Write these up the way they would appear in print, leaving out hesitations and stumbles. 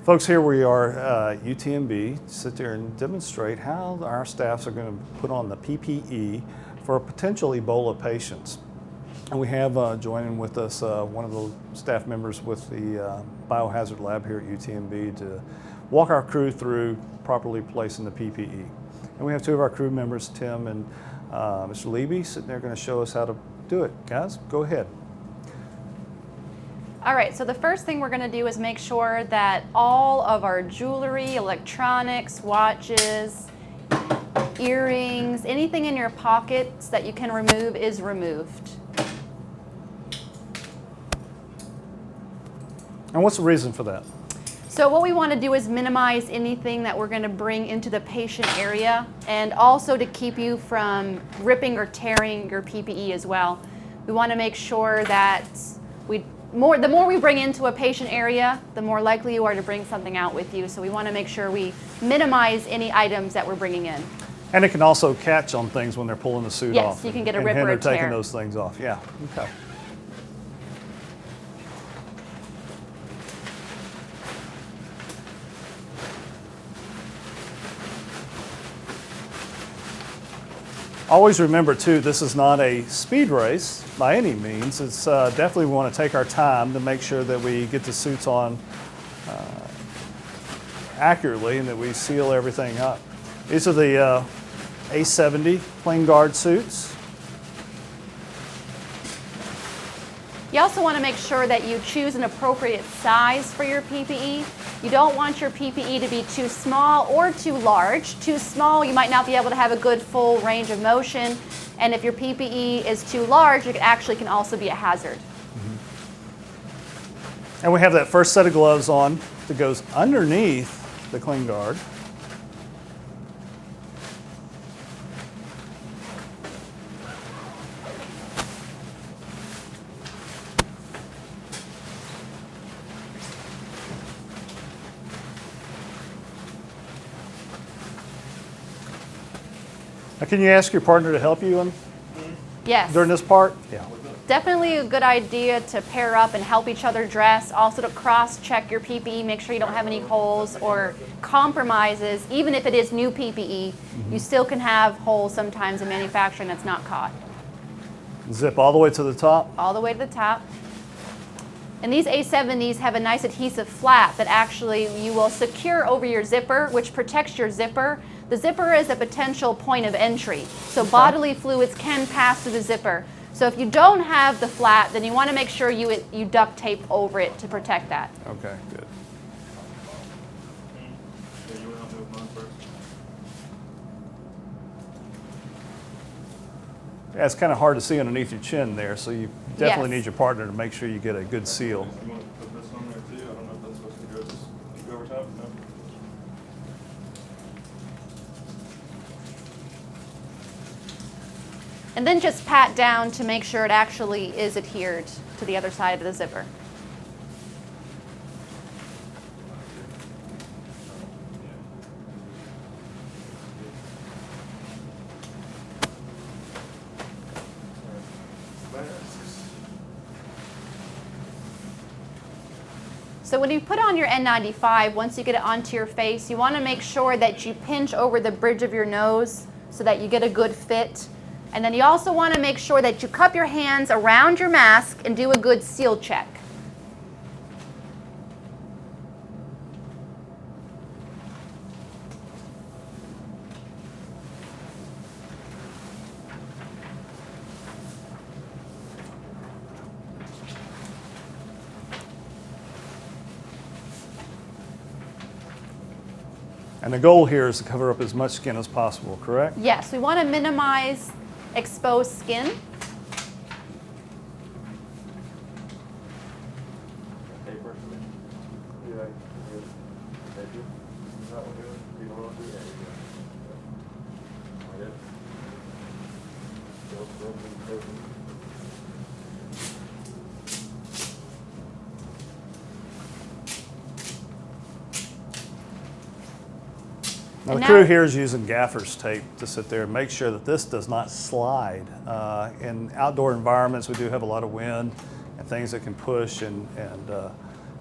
Folks, here we are at UTMB, sit there and demonstrate how our staffs are going to put on the PPE for potential Ebola patients. And we have joining with us one of the staff members with the biohazard lab here at UTMB to walk our crew through properly placing the PPE. And we have two of our crew members, Tim and Mr. Levy, sitting there going to show us how to do it. Guys, go ahead. All right, so the first thing we're going to do is make sure that all of our jewelry, electronics, watches, earrings, anything in your pockets that you can remove is removed. And what's the reason for that? So what we want to do is minimize anything that we're going to bring into the patient area, and also to keep you from ripping or tearing your PPE as well. We want to make sure that the more we bring into a patient area, the more likely you are to bring something out with you. So we want to make sure we minimize any items that we're bringing in. And it can also catch on things when they're pulling the suit off. Yes, you can get a rip rip or a tear. taking those things off, yeah. Okay. Always remember too, this is not a speed race by any means. It's definitely we want to take our time to make sure that we get the suits on accurately and that we seal everything up. These are the A70 plain guard suits. You also want to make sure that you choose an appropriate size for your PPE. You don't want your PPE to be too small or too large. Too small, you might not be able to have a good full range of motion. And if your PPE is too large, it actually can also be a hazard. Mm-hmm. And we have that first set of gloves on that goes underneath the clean guard. Now, can you ask your partner to help you Yes. during this part? Yeah. Definitely a good idea to pair up and help each other dress. Also to cross-check your PPE, make sure you don't have any holes or compromises. Even if it is new PPE, you still can have holes sometimes in manufacturing that's not caught. Zip all the way to the top? All the way to the top. And these A70s have a nice adhesive flap that actually you will secure over your zipper, which protects your zipper. The zipper is a potential point of entry, so bodily fluids can pass through the zipper. So if you don't have the flap, then you want to make sure you duct tape over it to protect that. Okay, good. Yeah, it's kind of hard to see underneath your chin there, so you definitely need your partner to make sure you get a good seal. You want to put this on there too? I don't know if that's supposed to go, just go over top. No. And then just pat down to make sure it actually is adhered to the other side of the zipper. So when you put on your N95, once you get it onto your face, you want to make sure that you pinch over the bridge of your nose so that you get a good fit. And then you also want to make sure that you cup your hands around your mask and do a good seal check. And the goal here is to cover up as much skin as possible, correct? Yes, we want to minimize exposed skin. Now the crew here is using gaffer's tape to sit there and make sure that this does not slide. In outdoor environments, we do have a lot of wind and things that can push and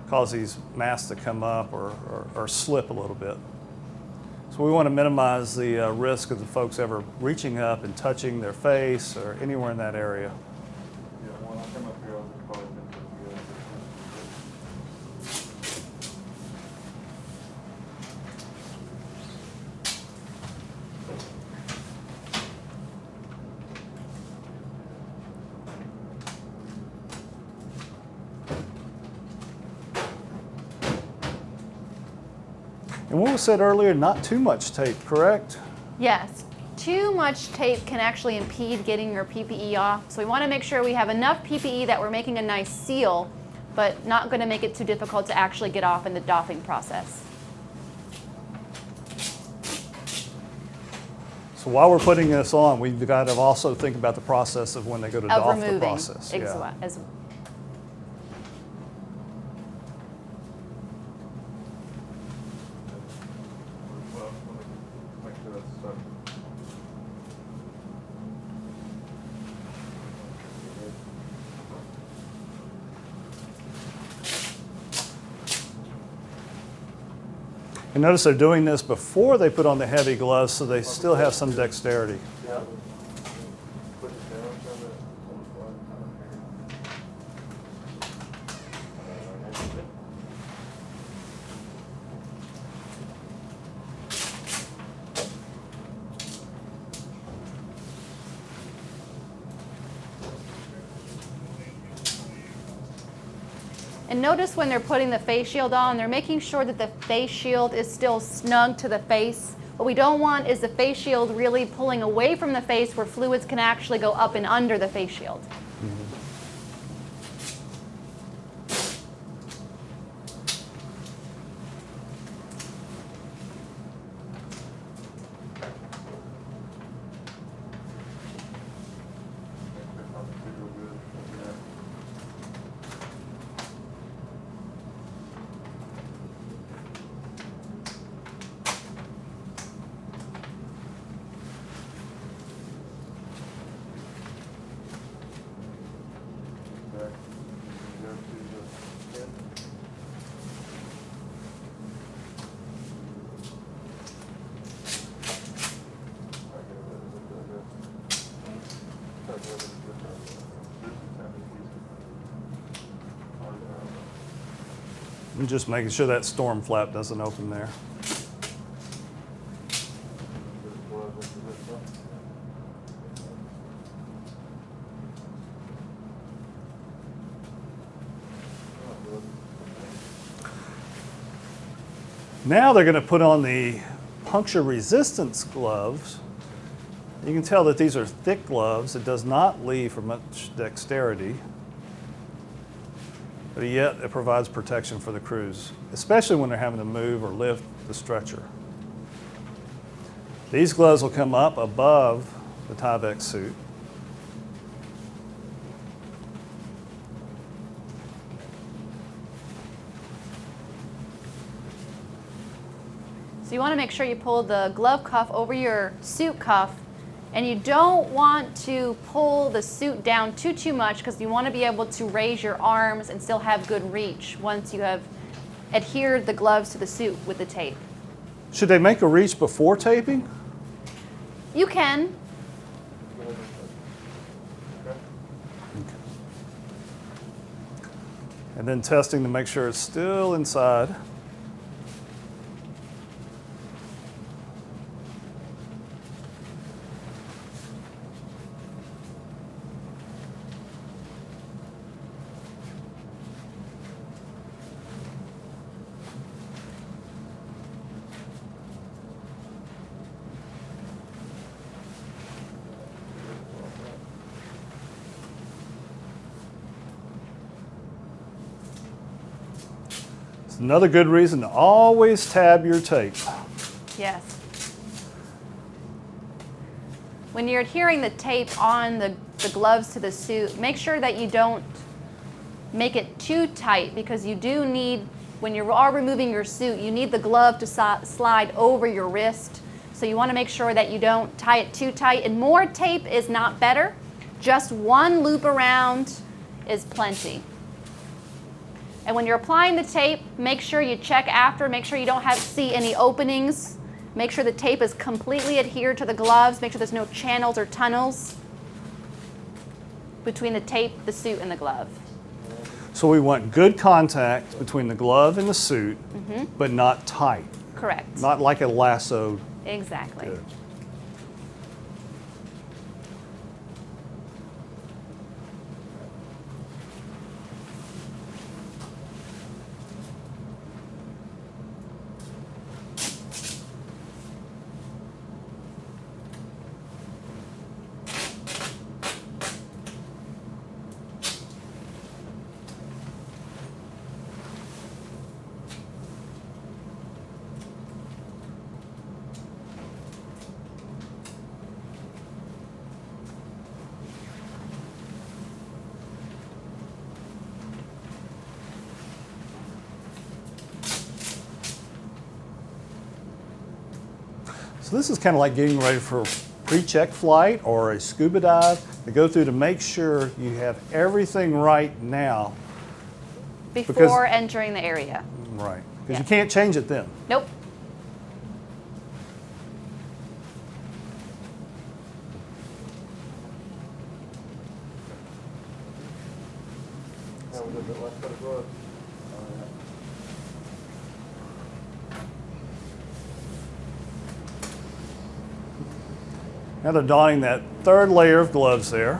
cause these masks to come up or slip a little bit. So we want to minimize the risk of the folks ever reaching up and touching their face or anywhere in that area. Yeah, when I come up here, I'll probably think that you guys And what was said earlier, not too much tape, correct? Yes, too much tape can actually impede getting your PPE off. So we want to make sure we have enough PPE that we're making a nice seal, but not going to make it too difficult to actually get off in the doffing process. So while we're putting this on, we've got to also think about the process of when they go to Of doff removing. the process. well, let me make sure that's stuck. And notice they're doing this before they put on the heavy gloves, so they still have some dexterity. Yeah. Put it down, try to hold it flat. And notice when they're putting the face shield on, they're making sure that the face shield is still snug to the face. What we don't want is the face shield really pulling away from the face where fluids can actually go up and under the face shield. I'm just making sure that storm flap doesn't open there. Now they're going to put on the puncture resistance gloves. You can tell that these are thick gloves. It does not leave for much dexterity, but yet it provides protection for the crews, especially when they're having to move or lift the stretcher. These gloves will come up above the Tyvek suit. So you want to make sure you pull the glove cuff over your suit cuff, and you don't want to pull the suit down too much because you want to be able to raise your arms and still have good reach once you have adhered the gloves to the suit with the tape. Should they make a reach before taping? You can. And then testing to make sure it's still inside. It's another good reason to always tab your tape. Yes. When you're adhering the tape on the gloves to the suit, make sure that you don't make it too tight, because you do need, when you are removing your suit, you need the glove to slide over your wrist. So you want to make sure that you don't tie it too tight. And more tape is not better. Just one loop around is plenty. And when you're applying the tape, make sure you check after, make sure you don't see any openings. Make sure the tape is completely adhered to the gloves. Make sure there's no channels or tunnels between the tape, the suit, and the glove. So we want good contact between the glove and the suit, but not tight. Correct. Not like a lasso. Exactly. Good. So this is kind of like getting ready for a pre-check flight or a scuba dive to go through to make sure you have everything right now. Before entering the area. Right. Because Yeah. you can't change it then. Nope. Now we'll do the left set of gloves. Now they're donning that third layer of gloves there.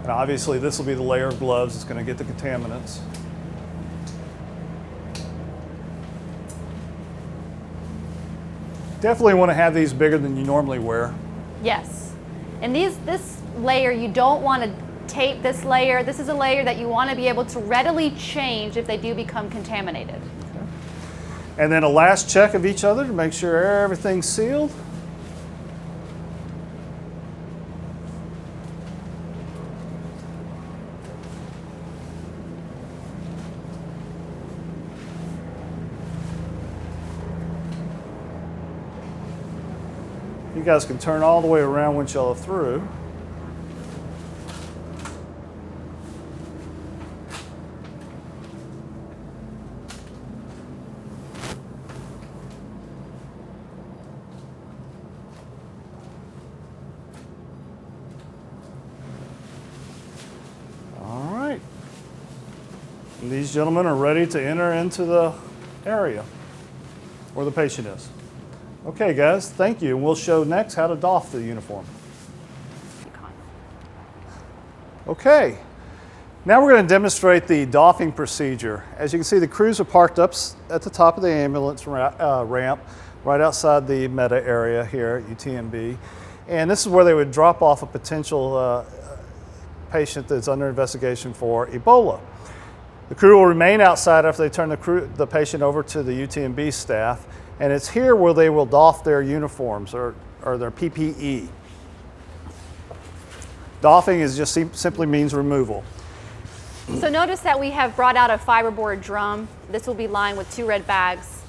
And obviously this will be the layer of gloves that's going to get the contaminants. Definitely want to have these bigger than you normally wear. Yes. And this layer, you don't want to tape this layer. This is a layer that you want to be able to readily change if they do become contaminated. And then a last check of each other to make sure everything's sealed. You guys can turn all the way around once y'all are through. All right. And these gentlemen are ready to enter into the area where the patient is. Okay, guys, thank you. And we'll show next how to doff the uniform. Okay, now we're going to demonstrate the doffing procedure. As you can see, the crews are parked up at the top of the ambulance ramp, right outside the meta area here at UTMB. And this is where they would drop off a potential patient that's under investigation for Ebola. The crew will remain outside after they turn the patient over to the UTMB staff. And it's here where they will doff their uniforms or their PPE. Doffing is just simply means removal. So notice that we have brought out a fiberboard drum. This will be lined with 2 red bags.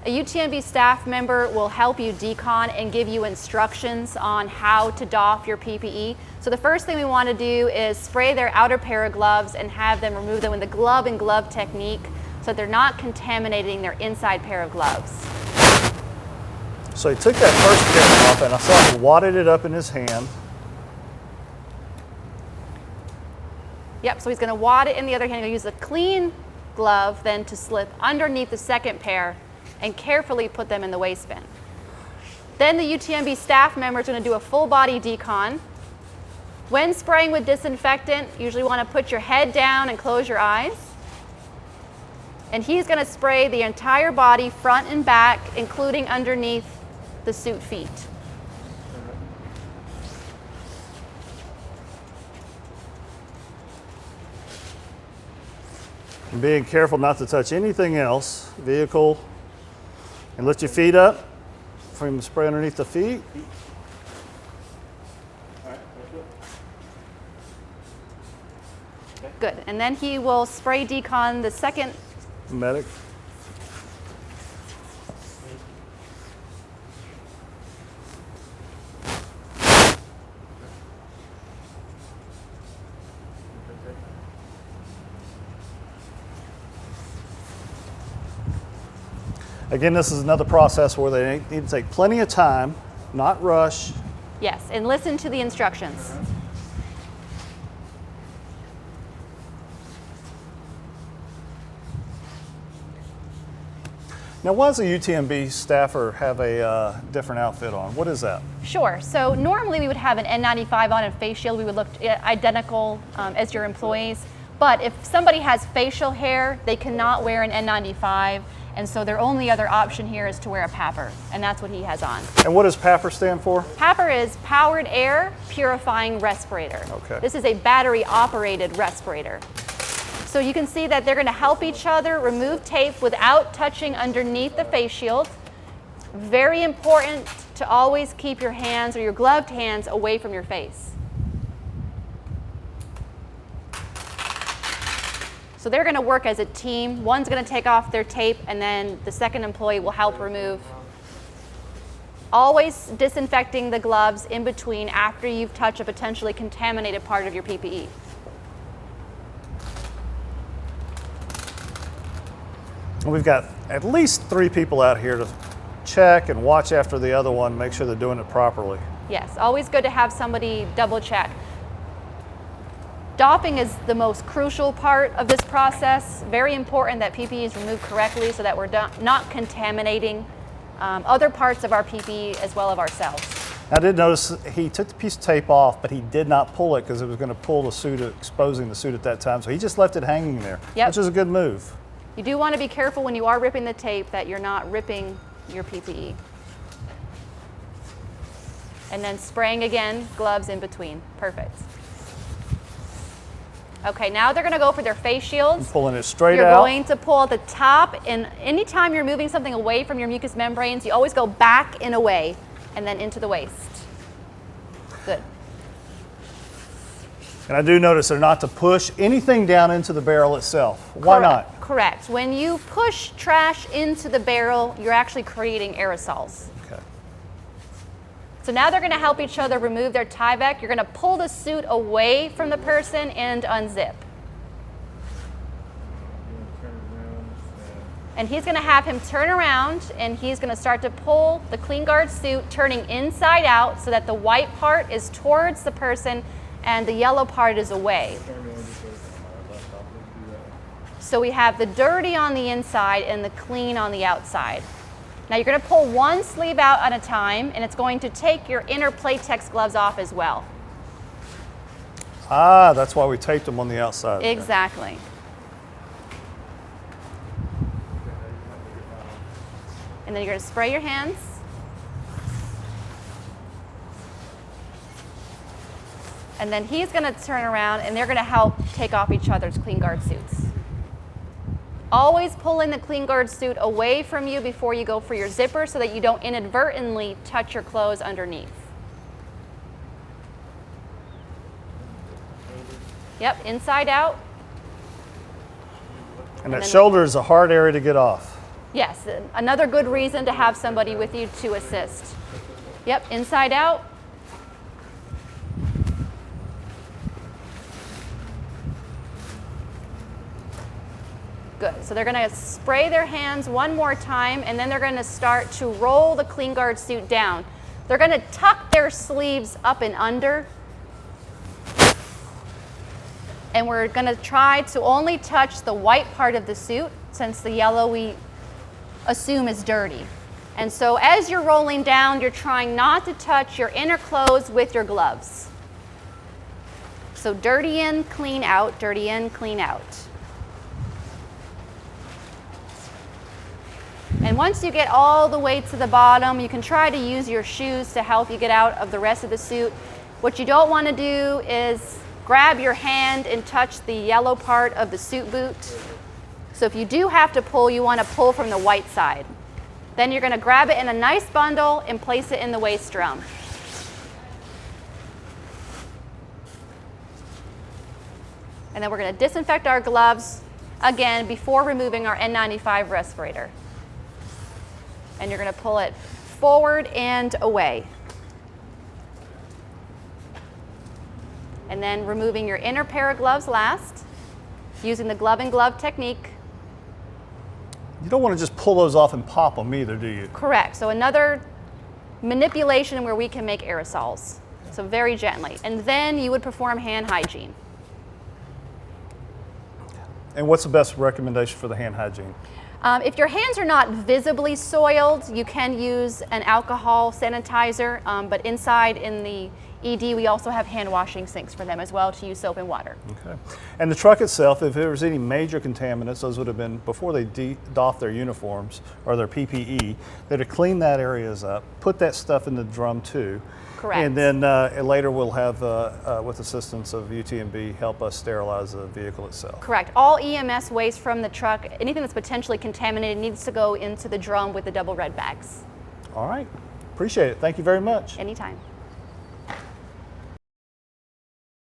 A UTMB staff member will help you decon and give you instructions on how to doff your PPE. So the first thing we want to do is spray their outer pair of gloves and have them remove them with the glove and glove technique so they're not contaminating their inside pair of gloves. So he took that first pair off and I saw he wadded it up in his hand. Yep, so he's going to wad it in the other hand. He'll use a clean glove then to slip underneath the second pair and carefully put them in the waistband. Then the UTMB staff member is going to do a full body decon. When spraying with disinfectant, you usually want to put your head down and close your eyes. And he's going to spray the entire body, front and back, including underneath the suit feet. And being careful not to touch anything else, vehicle, and lift your feet up for him to spray underneath the feet. Good, and then he will spray decon the second. Medic. Again, this is another process where they need to take plenty of time, not rush. Yes, and listen to the instructions. Now, why does a UTMB staffer have a different outfit on? What is that? Sure. So normally we would have an N95 on and face shield. We would look identical as your employees. But if somebody has facial hair, they cannot wear an N95. And so their only other option here is to wear a PAPR. And that's what he has on. And what does PAPR stand for? PAPR is Powered Air Purifying Respirator. Okay. This is a battery operated respirator. So you can see that they're going to help each other remove tape without touching underneath the face shield. Very important to always keep your hands or your gloved hands away from your face. So they're going to work as a team. One's going to take off their tape and then the second employee will help remove. Always disinfecting the gloves in between after you've touched a potentially contaminated part of your PPE. We've got at least 3 people out here to check and watch after the other one, make sure they're doing it properly. Yes, always good to have somebody double check. Doffing is the most crucial part of this process. Very important that PPE is removed correctly so that we're not contaminating other parts of our PPE as well as ourselves. I did notice he took the piece of tape off, but he did not pull it because it was going to pull the suit, exposing the suit at that time. So he just left it hanging there, Yep. which is a good move. You do want to be careful when you are ripping the tape that you're not ripping your PPE. And then spraying again, gloves in between. Perfect. Okay, now they're going to go for their face shields. I'm pulling it straight You're out. going to pull at the top, and anytime you're moving something away from your mucous membranes, you always go back and away, and then into the waist. Good. And I do notice they're not to push anything down into the barrel itself. Why not? Correct. When you push trash into the barrel, you're actually creating aerosols. Okay. So now they're going to help each other remove their Tyvek. You're going to pull the suit away from the person and unzip. And he's going to have him turn around and he's going to start to pull the Clean Guard suit, turning inside out so that the white part is towards the person and the yellow part is away. So we have the dirty on the inside and the clean on the outside. Now you're going to pull one sleeve out at a time, and it's going to take your inner Playtex gloves off as well. Ah, that's why we taped them on the outside. Exactly. And then you're going to spray your hands. And then he's going to turn around, and they're going to help take off each other's Clean Guard suits. Always pulling the Clean Guard suit away from you before you go for your zipper so that you don't inadvertently touch your clothes underneath. Yep, inside out. And that shoulder is a hard area to get off. Yes, another good reason to have somebody with you to assist. Yep, inside out. Good. So they're going to spray their hands one more time, and then they're going to start to roll the Clean Guard suit down. They're going to tuck their sleeves up and under. And we're going to try to only touch the white part of the suit, since the yellow we assume is dirty. And so as you're rolling down, you're trying not to touch your inner clothes with your gloves. So dirty in, clean out, dirty in, clean out. And once you get all the way to the bottom, you can try to use your shoes to help you get out of the rest of the suit. What you don't want to do is grab your hand and touch the yellow part of the suit boot. So if you do have to pull, you want to pull from the white side. Then you're going to grab it in a nice bundle and place it in the waist drum. And then we're going to disinfect our gloves again before removing our N95 respirator. And you're going to pull it forward and away. And then removing your inner pair of gloves last, using the glove and glove technique. You don't want to just pull those off and pop them either, do you? Correct. So another manipulation where we can make aerosols. So very gently. And then you would perform hand hygiene. And what's the best recommendation for the hand hygiene? If your hands are not visibly soiled, you can use an alcohol sanitizer, but inside in the ED, we also have hand washing sinks for them as well to use soap and water. Okay. And the truck itself, if there was any major contaminants, those would have been, before they doff their uniforms or their PPE, they'd have cleaned that areas up, put that stuff in the drum too. Correct. And then later we'll have, with assistance of UTMB, help us sterilize the vehicle itself. Correct. All EMS waste from the truck, anything that's potentially contaminated, needs to go into the drum with the double red bags. All right. Appreciate it. Thank you very much. Anytime.